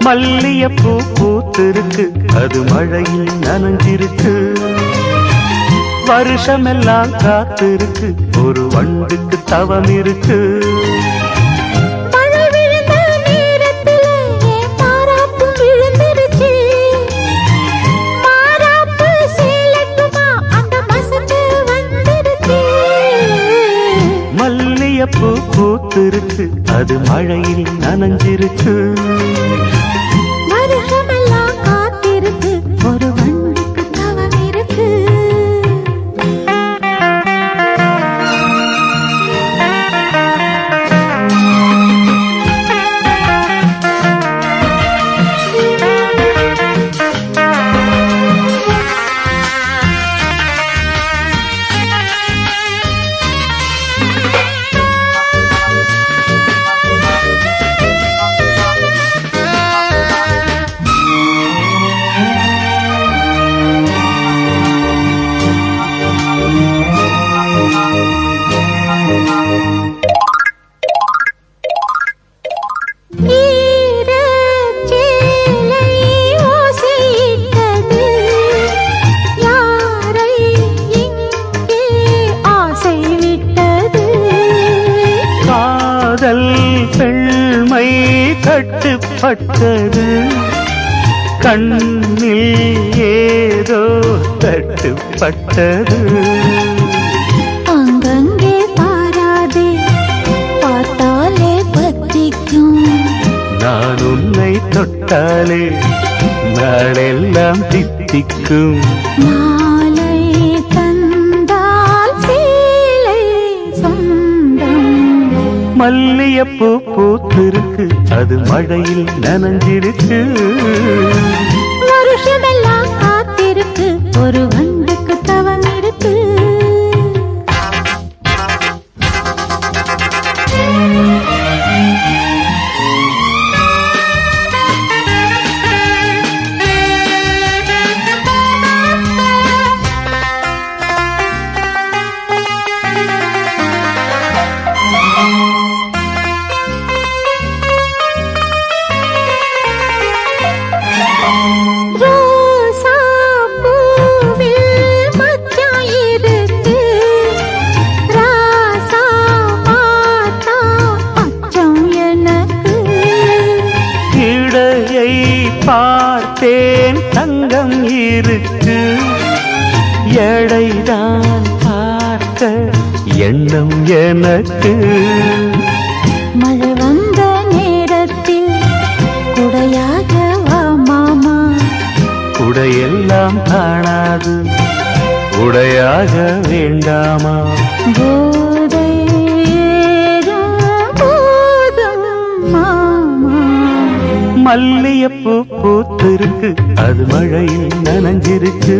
மல்லியப்பூ பூத்திருக்கு, அது மழையில் நனைஞ்சிருக்கு. வருஷமெல்லாம் காத்திருக்கு, ஒரு வண்டுக்கு தவம் இருக்கு. மல்லியப்பூ பூத்திருக்கு, அது மழையில் நனைஞ்சிருக்கு. வருஷமெல்லாம் காத்திருக்கு, ஒரு வண்டுக்கு தவம் இருக்கு. பெண்மை கட்டுப்பட்டது, கண்ணில் ஏதோ தட்டுப்பட்டது. அங்கங்கே பாராதே, பார்த்தாலே பத்திக்கும். நான் உன்னை தொட்டாலே நாளெல்லாம் தித்திக்கும். மாலை தந்தால் சேலை சொந்தம். மல்லியப்பூ பூத்திருக்கு, அது மழையில் நனைஞ்சிருக்கு. வருஷமெல்லாம் காத்திருக்கு, ஒரு வண்டுக்கு தவம் இருக்கு. பார்த்தேன் தங்கம் இருக்கு, எடைதான் பார்த்த எண்ணம் எனக்கு. மழை வந்த நேரத்தில் குடையாக வா மாமா. குடையெல்லாம் காணாது, உடையாக வேண்டாமா? போதை போதும் மாமா. மல்லியப்பூ பூத்திருக்கு, அது மழையில் நனைஞ்சிருக்கு.